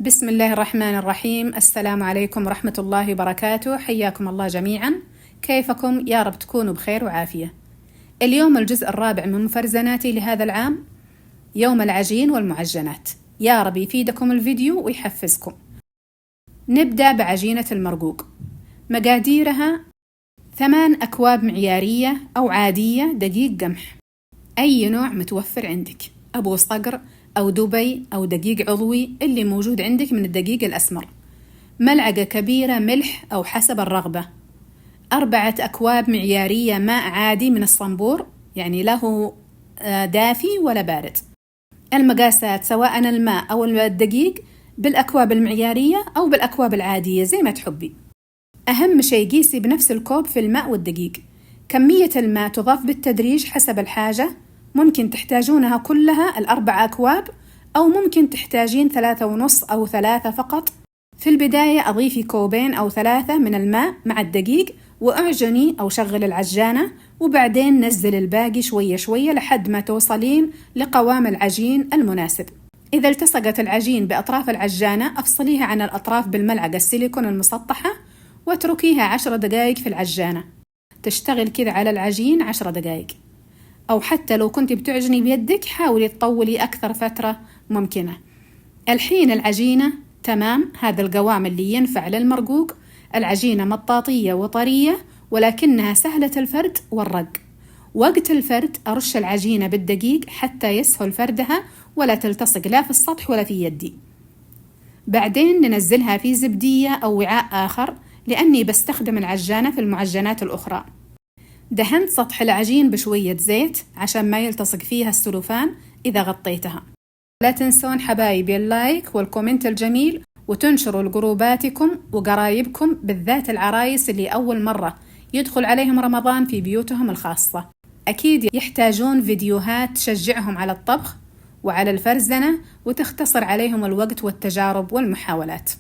بسم الله الرحمن الرحيم. السلام عليكم ورحمة الله وبركاته. حياكم الله جميعا. كيفكم؟ يا رب تكونوا بخير وعافية. اليوم الجزء الرابع من مفرزناتي لهذا العام، يوم العجين والمعجنات. يا رب يفيدكم الفيديو ويحفزكم. نبدأ بعجينة المرقوق. مقاديرها 8 أكواب معيارية أو عادية دقيق قمح، أي نوع متوفر عندك، أبو صقر أو دبي أو دقيق عضوي، اللي موجود عندك من الدقيق الأسمر. ملعقة كبيرة ملح أو حسب الرغبة. 4 أكواب معيارية ماء عادي من الصنبور، يعني له دافي ولا بارد. المقاسات سواء الماء أو الدقيق بالأكواب المعيارية أو بالأكواب العادية زي ما تحبي. أهم شيء قيسي بنفس الكوب في الماء والدقيق. كمية الماء تضاف بالتدريج حسب الحاجة، ممكن تحتاجونها كلها 4 أكواب أو ممكن تحتاجين 3.5 أو 3 فقط. في البداية أضيفي 2 أو 3 من الماء مع الدقيق وأعجني أو شغل العجانة، وبعدين نزل الباقي شوية شوية لحد ما توصلين لقوام العجين المناسب. إذا التصقت العجين بأطراف العجانة أفصليها عن الأطراف بالملعقة السيليكون المسطحة واتركيها 10 دقائق في العجانة، تشتغل كذا على العجين 10 دقائق. أو حتى لو كنت بتعجني بيدك حاولي تطولي أكثر فترة ممكنة. الحين العجينة تمام، هذا القوام اللي ينفع للمرقوق. العجينة مطاطية وطرية ولكنها سهلة الفرد والرق. وقت الفرد أرش العجينة بالدقيق حتى يسهل فردها ولا تلتصق لا في السطح ولا في يدي. بعدين ننزلها في زبدية أو وعاء آخر، لأني بستخدم العجانة في المعجنات الأخرى. دهنت سطح العجين بشوية زيت عشان ما يلتصق فيها السلوفان إذا غطيتها. لا تنسون حبايبي اللايك والكومنت الجميل، وتنشروا لجروباتكم وقرايبكم، بالذات العرايس اللي أول مرة يدخل عليهم رمضان في بيوتهم الخاصة. أكيد يحتاجون فيديوهات تشجعهم على الطبخ وعلى الفرزنة وتختصر عليهم الوقت والتجارب والمحاولات.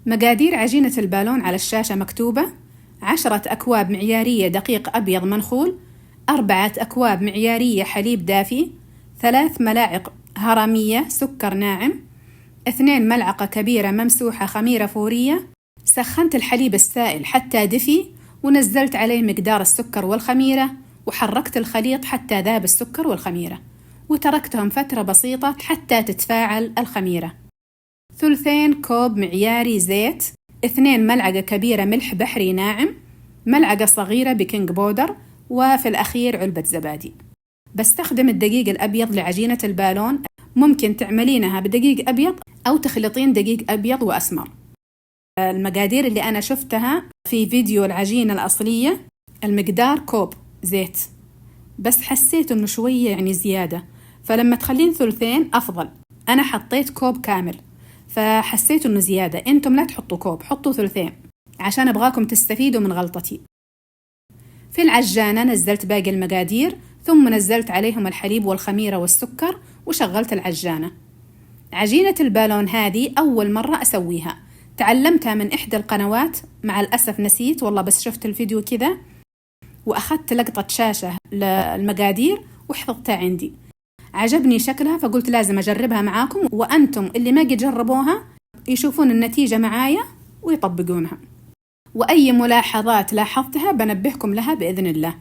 مقادير عجينة البالون على الشاشة مكتوبة: 10 أكواب معيارية دقيق أبيض منخول، 4 أكواب معيارية حليب دافي، 3 ملاعق هرمية سكر ناعم، 2 ملعقة كبيرة ممسوحة خميرة فورية. سخنت الحليب السائل حتى دفي ونزلت عليه مقدار السكر والخميرة وحركت الخليط حتى ذاب السكر والخميرة، وتركتهم فترة بسيطة حتى تتفاعل الخميرة. 2 كوب معياري زيت، 2 ملعقة كبيرة ملح بحري ناعم، ملعقة صغيرة بيكنج بودر، وفي الأخير علبة زبادي. بستخدم الدقيق الأبيض لعجينة البالون، ممكن تعملينها بدقيق أبيض أو تخلطين دقيق أبيض وأسمر. المقادير اللي أنا شفتها في فيديو العجينة الأصلية المقدار كوب زيت، بس حسيت إنه شوية يعني زيادة، فلما تخلين 2 أفضل. أنا حطيت كوب كامل فحسيت إنه زيادة، أنتم لا تحطوا كوب، حطوا 2 عشان أبغاكم تستفيدوا من غلطتي. في العجانة نزلت باقي المقادير، ثم نزلت عليهم الحليب والخميرة والسكر وشغلت العجانة. عجينة البالون هذه أول مرة أسويها، تعلمتها من إحدى القنوات، مع الأسف نسيت والله، بس شفت الفيديو كذا وأخذت لقطة شاشة للمقادير وحفظتها عندي. عجبني شكلها فقلت لازم أجربها معاكم، وأنتم اللي ما قد جربوها يشوفون النتيجة معايا ويطبقونها. وأي ملاحظات لاحظتها بنبهكم لها بإذن الله.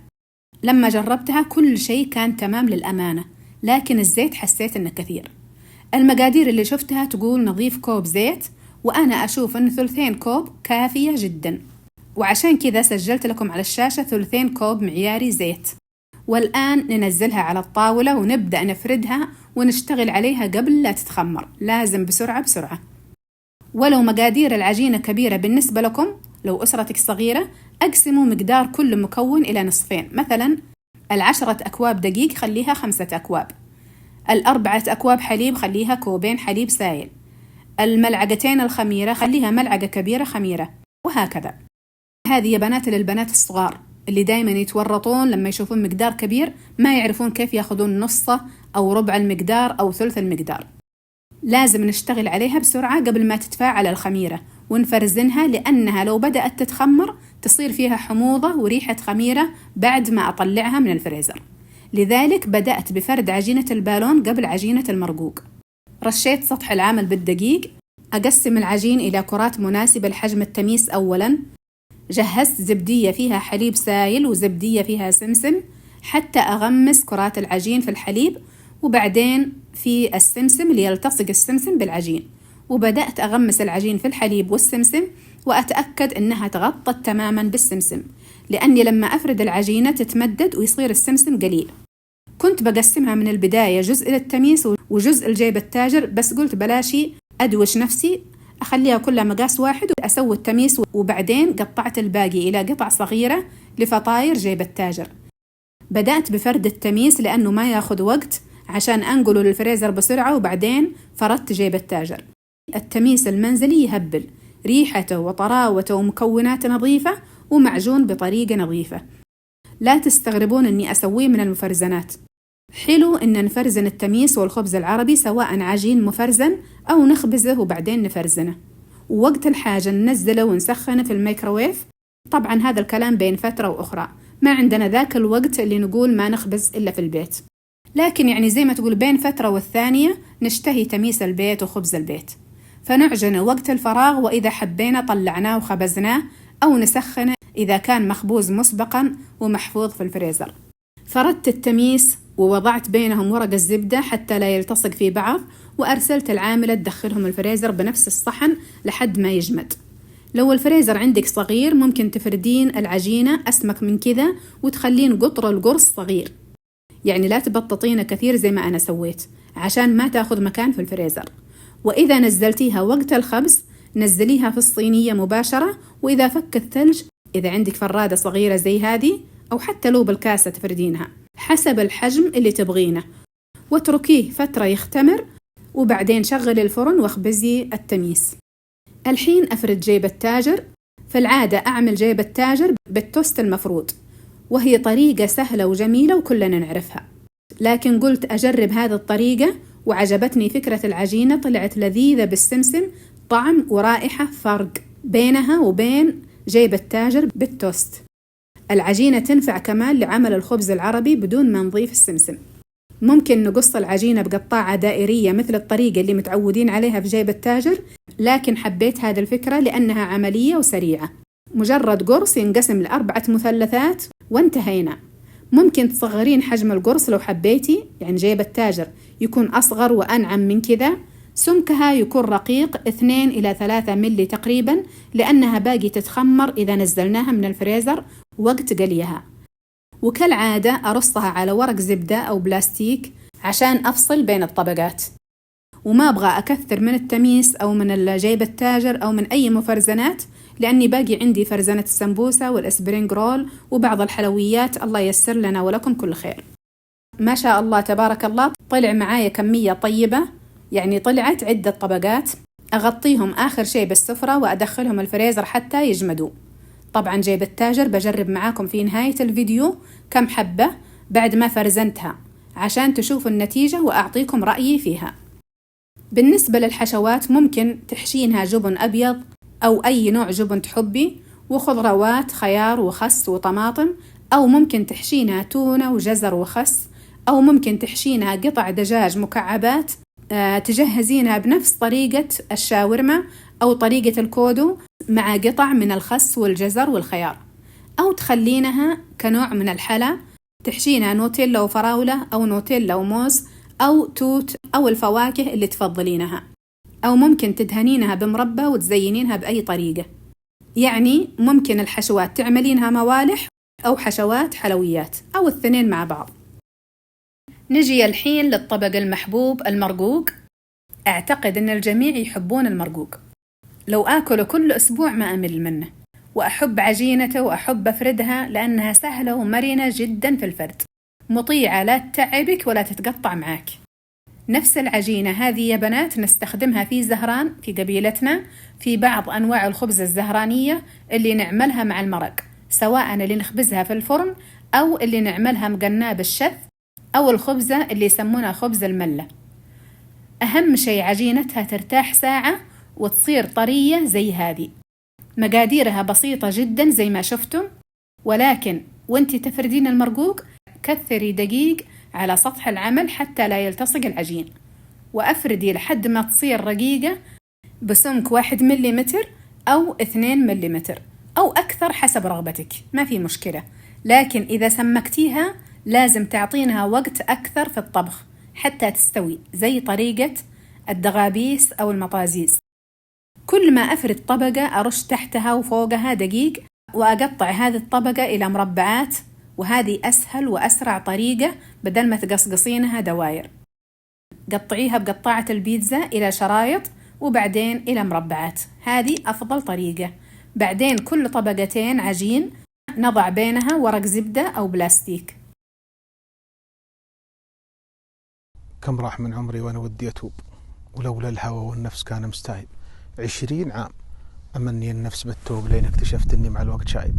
لما جربتها كل شيء كان تمام للأمانة، لكن الزيت حسيت إنه كثير. المقادير اللي شفتها تقول نضيف كوب زيت، وأنا أشوف إن 2 كوب كافية جدا، وعشان كذا سجلت لكم على الشاشة 2 كوب معياري زيت. والآن ننزلها على الطاولة ونبدأ نفردها ونشتغل عليها قبل لا تتخمر، لازم بسرعة بسرعة. ولو مقادير العجينة كبيرة بالنسبة لكم، لو أسرتك صغيرة، أقسموا مقدار كل مكون إلى نصفين. مثلا 10 أكواب دقيق خليها 5 أكواب، 4 أكواب حليب خليها 2 حليب سائل، 2 الخميرة خليها ملعقة كبيرة خميرة، وهكذا. هذه يا بنات للبنات الصغار اللي دايما يتورطون لما يشوفون مقدار كبير ما يعرفون كيف ياخذون نصه أو ربع المقدار أو ثلث المقدار. لازم نشتغل عليها بسرعة قبل ما تتفاعل الخميرة ونفرزنها، لأنها لو بدأت تتخمر تصير فيها حموضة وريحة خميرة بعد ما أطلعها من الفريزر. لذلك بدأت بفرد عجينة البالون قبل عجينة المرقوق. رشيت سطح العمل بالدقيق، أقسم العجين إلى كرات مناسبة لحجم التميس. أولاً جهزت زبدية فيها حليب سائل وزبدية فيها سمسم حتى أغمس كرات العجين في الحليب، وبعدين في السمسم ليلتصق السمسم بالعجين، وبدأت أغمس العجين في الحليب والسمسم وأتأكد أنها تغطت تماماً بالسمسم، لأني لما أفرد العجينة تتمدد ويصير السمسم قليل. كنت بقسمها من البداية جزء للتميس وجزء لجيب التاجر، بس قلت بلاشي أدوش نفسي، أخليها كلها مقاس واحد وأسوي التميس، وبعدين قطعت الباقي إلى قطع صغيرة لفطاير جيب التاجر. بدأت بفرد التميس لأنه ما ياخذ وقت عشان أنقله للفريزر بسرعة، وبعدين فردت جيب التاجر. التميس المنزلي يهبل، ريحته وطراوته ومكونات نظيفة ومعجون بطريقة نظيفة. لا تستغربون أني أسويه من المفرزنات. حلو إن نفرزن التميس والخبز العربي سواء عجين مفرزن أو نخبزه وبعدين نفرزنه، ووقت الحاجة ننزله ونسخنه في الميكروويف. طبعا هذا الكلام بين فترة وأخرى، ما عندنا ذاك الوقت اللي نقول ما نخبز إلا في البيت، لكن يعني زي ما تقول بين فترة والثانية نشتهي تميس البيت وخبز البيت، فنعجنه وقت الفراغ، وإذا حبينا طلعناه وخبزناه أو نسخنه إذا كان مخبوز مسبقا ومحفوظ في الفريزر. فردت التميس ووضعت بينهم ورق الزبدة حتى لا يلتصق في بعض، وأرسلت العاملة تدخلهم الفريزر بنفس الصحن لحد ما يجمد. لو الفريزر عندك صغير ممكن تفردين العجينة أسمك من كذا وتخلين قطر القرص صغير، يعني لا تبططينه كثير زي ما أنا سويت عشان ما تاخذ مكان في الفريزر. وإذا نزلتيها وقت الخبز نزليها في الصينية مباشرة، وإذا فك الثلج إذا عندك فرادة صغيرة زي هذه أو حتى لو بالكاسة تفردينها حسب الحجم اللي تبغينه، واتركيه فترة يختمر، وبعدين شغلي الفرن واخبزي التميس. الحين أفرد جيب التاجر. في العادة أعمل جيب التاجر بالتوست المفروض، وهي طريقة سهلة وجميلة وكلنا نعرفها، لكن قلت أجرب هذه الطريقة وعجبتني فكرة العجينة، طلعت لذيذة بالسمسم، طعم ورائحة فرق بينها وبين جيب التاجر بالتوست. العجينة تنفع كمان لعمل الخبز العربي بدون ما نضيف السمسم. ممكن نقص العجينة بقطاعة دائرية مثل الطريقة اللي متعودين عليها في جيب التاجر، لكن حبيت هذه الفكرة لأنها عملية وسريعة. مجرد قرص ينقسم ل4 مثلثات وانتهينا. ممكن تصغرين حجم القرص لو حبيتي، يعني جيب التاجر يكون أصغر وأنعم من كذا، سمكها يكون رقيق 2 إلى 3 ملي تقريبا، لأنها باقي تتخمر إذا نزلناها من الفريزر وقت قليها. وكالعادة أرصها على ورق زبدة أو بلاستيك عشان أفصل بين الطبقات، وما أبغى أكثر من التميس أو من جيب التاجر أو من أي مفرزنات، لأني باقي عندي فرزنة السمبوسة والإسبرينج رول وبعض الحلويات. الله ييسر لنا ولكم كل خير. ما شاء الله تبارك الله، طلع معايا كمية طيبة، يعني طلعت عدة طبقات. أغطيهم آخر شيء بالسفرة وأدخلهم الفريزر حتى يجمدوا. طبعا جيب التاجر بجرب معاكم في نهاية الفيديو كم حبة بعد ما فرزنتها عشان تشوفوا النتيجة وأعطيكم رأيي فيها. بالنسبة للحشوات ممكن تحشينها جبن أبيض أو أي نوع جبن تحبي، وخضروات خيار وخس وطماطم، أو ممكن تحشينها تونة وجزر وخس، أو ممكن تحشينها قطع دجاج مكعبات تجهزينها بنفس طريقة الشاورما أو طريقة الكودو مع قطع من الخس والجزر والخيار، أو تخلينها كنوع من الحلا تحشينها نوتيلا وفراولة أو نوتيلا وموز أو توت أو الفواكه اللي تفضلينها، أو ممكن تدهنينها بمربى وتزينينها بأي طريقة. يعني ممكن الحشوات تعملينها موالح أو حشوات حلويات أو الاثنين مع بعض. نجي الحين للطبق المحبوب المرقوق. أعتقد أن الجميع يحبون المرقوق، لو آكله كل أسبوع ما أمل منه، وأحب عجينته وأحب أفردها لأنها سهلة ومرنة جدا في الفرد، مطيعة لا تتعبك ولا تتقطع معك. نفس العجينة هذه يا بنات نستخدمها في زهران في قبيلتنا، في بعض أنواع الخبز الزهرانية اللي نعملها مع المرق، سواء اللي نخبزها في الفرن أو اللي نعملها مقناة بالشث، أو الخبزة اللي يسمونها خبز الملة. أهم شيء عجينتها ترتاح ساعة وتصير طرية زي هذه. مقاديرها بسيطة جدا زي ما شفتم، ولكن وانتي تفردين المرقوق كثري دقيق على سطح العمل حتى لا يلتصق العجين، وأفردي لحد ما تصير رقيقة بسمك 1 مليمتر أو 2 مليمتر أو أكثر حسب رغبتك، ما في مشكلة. لكن إذا سمكتيها لازم تعطينها وقت أكثر في الطبخ حتى تستوي، زي طريقة الدغابيس أو المطازيز. كل ما أفرد طبقة أرش تحتها وفوقها دقيق، وأقطع هذه الطبقة إلى مربعات، وهذه أسهل وأسرع طريقة بدل ما تقصقصينها دواير. قطعيها بقطاعة البيتزا إلى شرايط وبعدين إلى مربعات، هذه أفضل طريقة. بعدين كل طبقتين عجين نضع بينها ورق زبدة أو بلاستيك. كم راح من عمري وأنا ودي أتوب، ولولا الهوى والنفس كان مستعيب. 20 عام أمني النفس بالتوب، لين اكتشفت أني مع الوقت شايب.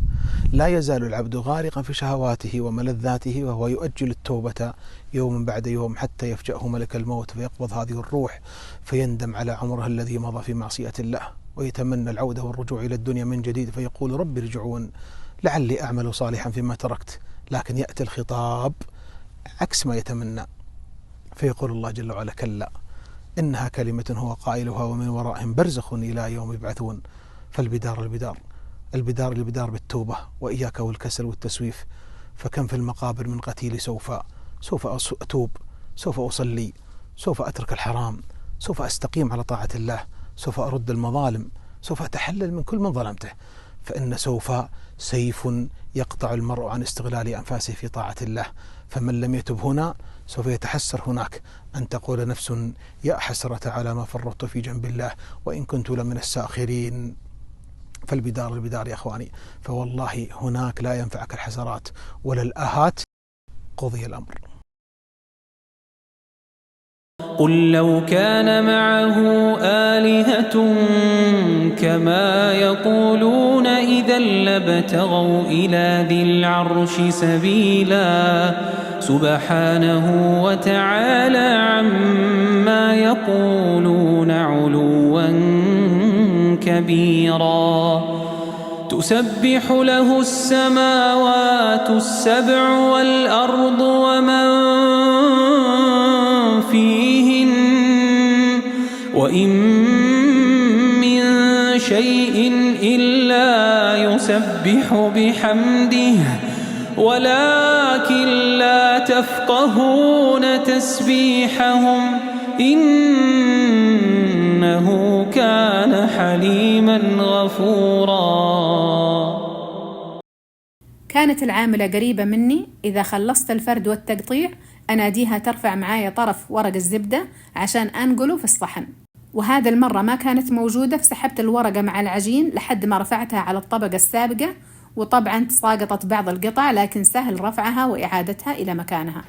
لا يزال العبد غارقا في شهواته وملذاته، وهو يؤجل التوبة يوم بعد يوم حتى يفجأه ملك الموت فيقبض هذه الروح، فيندم على عمره الذي مضى في معصية الله، ويتمنى العودة والرجوع إلى الدنيا من جديد، فيقول رب ارجعون لعلي أعمل صالحا فيما تركت. لكن يأتي الخطاب عكس ما يتمنى، فيقول الله جل وعلا كلا إنها كلمة هو قائلها ومن ورائهم برزخ إلى يوم يبعثون. فالبدار بالتوبة، وإياك والكسل والتسويف. فكم في المقابر من قتيل سوف أتوب، سوف أصلي، سوف أترك الحرام، سوف أستقيم على طاعة الله، سوف أرد المظالم، سوف أتحلل من كل من ظلمته. فإن سوف سيف يقطع المرء عن استغلال أنفاسه في طاعة الله. فمن لم يتب هنا سوف يتحسر هناك، أن تقول نفس يا حسرة على ما فرطت في جنب الله وإن كنت لمن الساخرين. فالبدار يا أخواني، فوالله هناك لا ينفعك الحسرات ولا الآهات، قضي الأمر. قل لو كان معه آلهة كما يقولون إذا لابتغوا إلى ذي العرش سبيلا سبحانه وتعالى عما يقولون علوا كبيرا. تسبح له السماوات السبع والأرض ومن فيهن وإن من شيء إلا يسبح بحمده ولكن لا تفقهون تسبيحهم إنه كان حليما غفورا. كانت العاملة قريبة مني، إذا خلصت الفرد والتقطيع أناديها ترفع معايا طرف ورق الزبدة عشان أنقله في الصحن. وهذا المرة ما كانت موجودة، فسحبت الورقة مع العجين لحد ما رفعتها على الطبقة السابقة، وطبعا تساقطت بعض القطع لكن سهل رفعها وإعادتها إلى مكانها.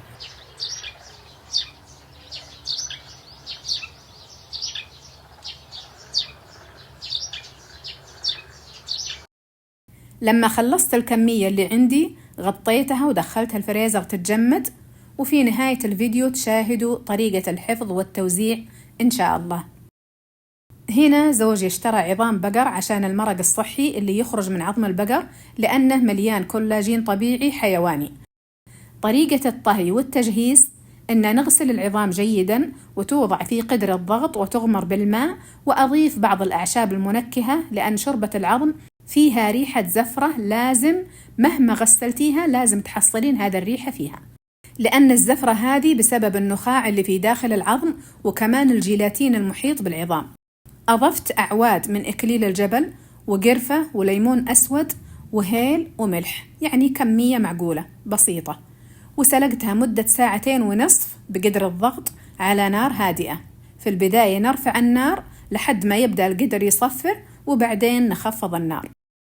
لما خلصت الكمية اللي عندي غطيتها ودخلتها الفريزر تتجمد، وفي نهاية الفيديو تشاهدوا طريقة الحفظ والتوزيع إن شاء الله. هنا زوجي اشترى عظام بقر عشان المرق الصحي اللي يخرج من عظم البقر، لأنه مليان كولاجين طبيعي حيواني. طريقة الطهي والتجهيز إن نغسل العظام جيدا وتوضع في قدر الضغط وتغمر بالماء، وأضيف بعض الأعشاب المنكهة لأن شوربة العظم فيها ريحة زفرة، لازم مهما غسلتيها لازم تحصلين هذا الريحة فيها، لأن الزفرة هذه بسبب النخاع اللي في داخل العظم وكمان الجيلاتين المحيط بالعظام. أضفت أعواد من إكليل الجبل وقرفة وليمون أسود وهيل وملح، يعني كمية معقولة بسيطة، وسلقتها مدة 2.5 ساعة بقدر الضغط على نار هادئة. في البداية نرفع النار لحد ما يبدأ القدر يصفر، وبعدين نخفض النار.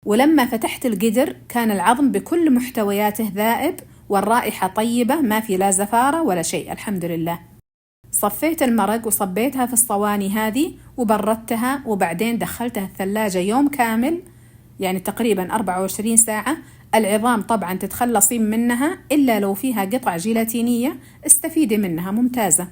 ولما فتحت القدر كان العظم بكل محتوياته ذائب والرائحة طيبة، ما في لا زفارة ولا شيء الحمد لله. صفيت المرق وصبيتها في الصواني هذه وبردتها، وبعدين دخلتها الثلاجة يوم كامل، يعني تقريبا 24 ساعة. العظام طبعا تتخلصين منها إلا لو فيها قطع جيلاتينية استفيدي منها ممتازة.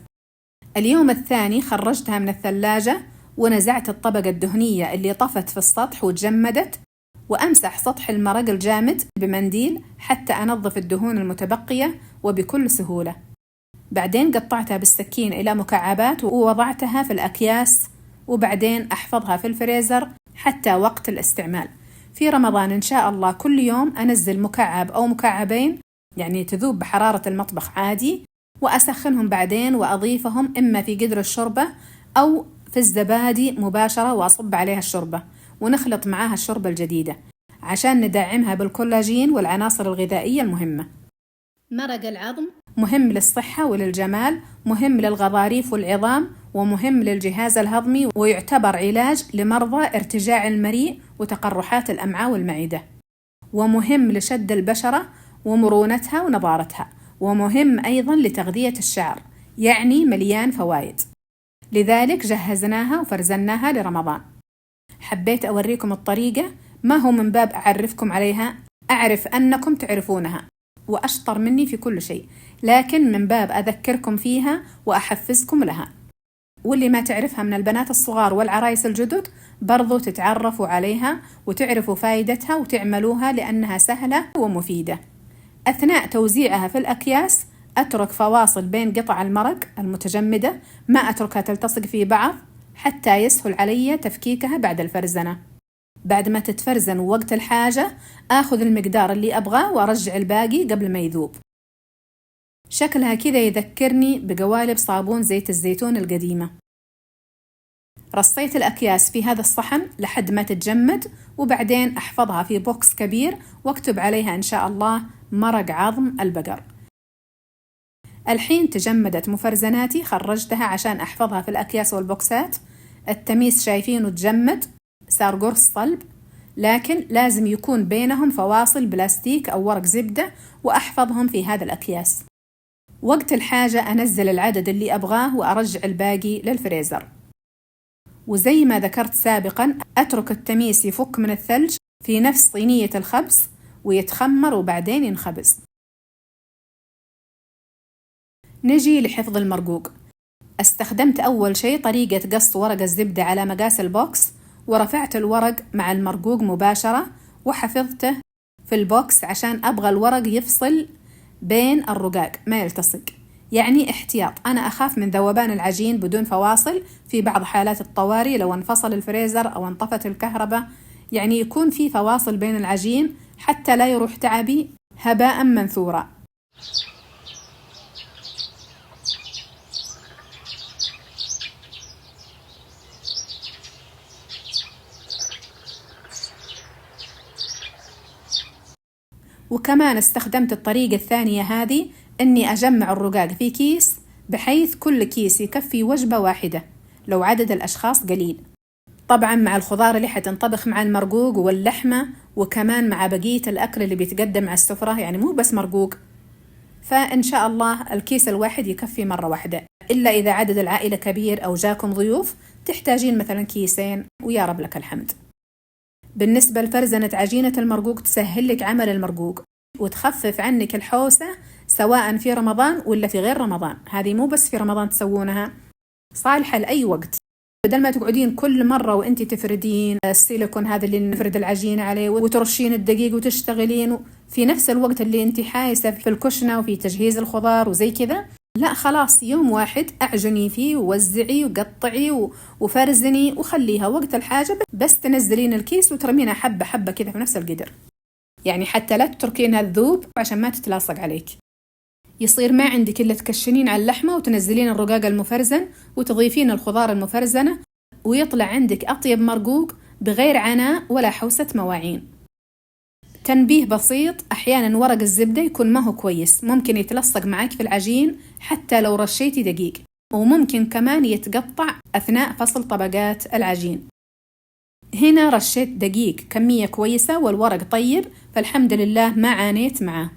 اليوم الثاني خرجتها من الثلاجة ونزعت الطبقة الدهنية اللي طفت في السطح وتجمدت، وأمسح سطح المرق الجامد بمنديل حتى أنظف الدهون المتبقية وبكل سهولة. بعدين قطعتها بالسكين إلى مكعبات ووضعتها في الأكياس وبعدين أحفظها في الفريزر حتى وقت الاستعمال. في رمضان إن شاء الله كل يوم أنزل مكعب أو مكعبين، يعني تذوب بحرارة المطبخ عادي، وأسخنهم بعدين وأضيفهم إما في قدر الشوربة أو في الزبادي مباشرة وأصب عليها الشوربة ونخلط معاها الشوربة الجديدة عشان ندعمها بالكولاجين والعناصر الغذائية المهمة. مرق العظم مهم للصحة وللجمال، مهم للغضاريف والعظام، ومهم للجهاز الهضمي، ويعتبر علاج لمرضى ارتجاع المريء وتقرحات الأمعاء والمعدة، ومهم لشد البشرة ومرونتها ونضارتها، ومهم أيضا لتغذية الشعر، يعني مليان فوائد. لذلك جهزناها وفرزناها لرمضان. حبيت أوريكم الطريقة، ما هو من باب أعرفكم عليها، أعرف أنكم تعرفونها وأشطر مني في كل شيء، لكن من باب أذكركم فيها وأحفزكم لها. واللي ما تعرفها من البنات الصغار والعرايس الجدد برضو تتعرفوا عليها وتعرفوا فائدتها وتعملوها لأنها سهلة ومفيدة. أثناء توزيعها في الأكياس أترك فواصل بين قطع المرق المتجمدة، ما أتركها تلتصق في بعض حتى يسهل علي تفكيكها بعد الفرزنة. بعد ما تتفرزن ووقت الحاجة أخذ المقدار اللي أبغاه وأرجع الباقي قبل ما يذوب. شكلها كذا يذكرني بقوالب صابون زيت الزيتون القديمة. رصيت الأكياس في هذا الصحن لحد ما تتجمد، وبعدين أحفظها في بوكس كبير واكتب عليها إن شاء الله مرق عظم البقر. الحين تجمدت مفرزناتي، خرجتها عشان أحفظها في الأكياس والبوكسات. التميس شايفينه تجمد، صار قرص صلب، لكن لازم يكون بينهم فواصل بلاستيك أو ورق زبدة وأحفظهم في هذا الأكياس. وقت الحاجة أنزل العدد اللي أبغاه وأرجع الباقي للفريزر. وزي ما ذكرت سابقا أترك التميس يفك من الثلج في نفس صينية الخبز ويتخمر وبعدين ينخبز. نجي لحفظ المرقوق. استخدمت أول شيء طريقة قص ورق الزبدة على مقاس البوكس، ورفعت الورق مع المرقوق مباشرة وحفظته في البوكس عشان أبغى الورق يفصل بين الرقاق ما يلتصق، يعني احتياط. أنا أخاف من ذوبان العجين بدون فواصل في بعض حالات الطوارئ لو انفصل الفريزر أو انطفت الكهرباء، يعني يكون في فواصل بين العجين حتى لا يروح تعبي هباء منثورا. وكمان استخدمت الطريقة الثانية هذه، أني أجمع الرقاق في كيس بحيث كل كيس يكفي وجبة واحدة لو عدد الأشخاص قليل، طبعا مع الخضار اللي حتنطبخ مع المرقوق واللحمة، وكمان مع بقية الأكل اللي بيتقدم مع السفرة، يعني مو بس مرقوق. فإن شاء الله الكيس الواحد يكفي مرة واحدة، إلا إذا عدد العائلة كبير أو جاكم ضيوف تحتاجين مثلا كيسين، ويا رب لك الحمد. بالنسبة لفرزنة عجينة المرقوق تسهل لك عمل المرقوق وتخفف عنك الحوسة سواء في رمضان ولا في غير رمضان. هذه مو بس في رمضان تسوونها، صالحة لأي وقت، بدل ما تقعدين كل مرة وانتي تفردين السيليكون هذا اللي نفرد العجينة عليه وترشين الدقيق وتشتغلين في نفس الوقت اللي انتي حايسة في الكشنة وفي تجهيز الخضار وزي كذا. لا خلاص، يوم واحد أعجني فيه ووزعي وقطعي وفرزني وخليها وقت الحاجة بس تنزلين الكيس وترمينها حبة حبة كذا في نفس القدر، يعني حتى لا تتركينها تذوب عشان ما تتلاصق عليك. يصير ما عندك إلا تكشنين على اللحمة وتنزلين الرقاق المفرزن وتضيفين الخضار المفرزنة، ويطلع عندك أطيب مرقوق بغير عناء ولا حوسة مواعين. تنبيه بسيط، أحيانا ورق الزبدة يكون ما هو كويس، ممكن يتلصق معك في العجين حتى لو رشيتي دقيق، وممكن كمان يتقطع أثناء فصل طبقات العجين. هنا رشيت دقيق كمية كويسة والورق طيب، فالحمد لله ما عانيت معه.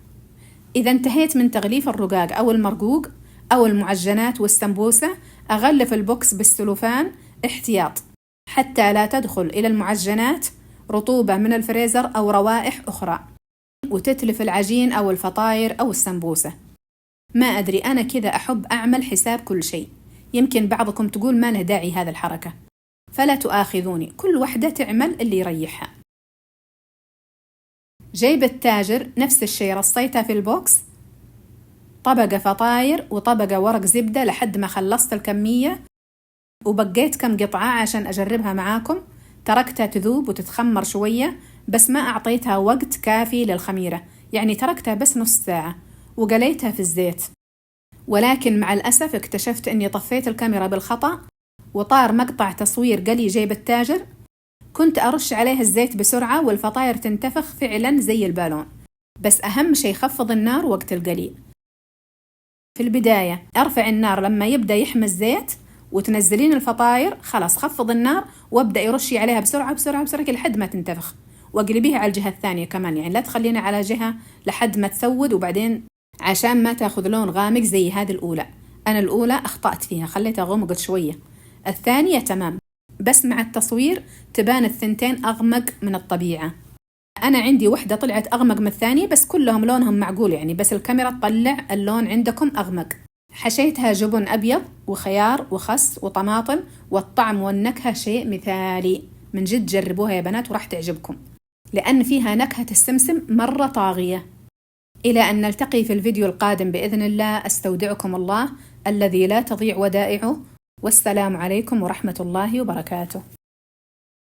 إذا انتهيت من تغليف الرقاق أو المرقوق أو المعجنات والسمبوسة، أغلف البوكس بالسلوفان احتياط حتى لا تدخل إلى المعجنات رطوبة من الفريزر أو روائح أخرى وتتلف العجين أو الفطاير أو السمبوسة. ما أدري، أنا كذا أحب أعمل حساب كل شيء، يمكن بعضكم تقول ما له داعي هذا الحركة، فلا تؤاخذوني، كل وحدة تعمل اللي يريحها. جيب التاجر نفس الشيء، رصيتها في البوكس، طبقة فطاير وطبقة ورق زبدة لحد ما خلصت الكمية، وبقيت كم قطعة عشان أجربها معاكم. تركتها تذوب وتتخمر شوية، بس ما أعطيتها وقت كافي للخميرة، يعني تركتها بس نص ساعة وقليتها في الزيت. ولكن مع الأسف اكتشفت أني طفيت الكاميرا بالخطأ وطار مقطع تصوير قلي جيب التاجر. كنت أرش عليها الزيت بسرعة والفطاير تنتفخ فعلا زي البالون. بس أهم شيء خفض النار وقت القلي. في البداية أرفع النار لما يبدأ يحمى الزيت، وتنزلين الفطاير خلاص خفض النار وابدأ يرشي عليها بسرعة بسرعة بسرعة لحد ما تنتفخ، واقلبيها على الجهة الثانية كمان، يعني لا تخلينا على جهة لحد ما تسود وبعدين عشان ما تاخذ لون غامق زي هذه الأولى. أنا الأولى أخطأت فيها، خليتها غمقت شوية. الثانية تمام، بس مع التصوير تبان الثنتين أغمق من الطبيعة. أنا عندي وحدة طلعت أغمق من الثانية، بس كلهم لونهم معقول يعني، بس الكاميرا تطلع اللون عندكم أغمق. حشيتها جبن أبيض وخيار وخس وطماطم، والطعم والنكهة شيء مثالي. من جد جربوها يا بنات وراح تعجبكم، لأن فيها نكهة السمسم مرة طاغية. إلى أن نلتقي في الفيديو القادم بإذن الله، أستودعكم الله الذي لا تضيع ودائعه، والسلام عليكم ورحمة الله وبركاته.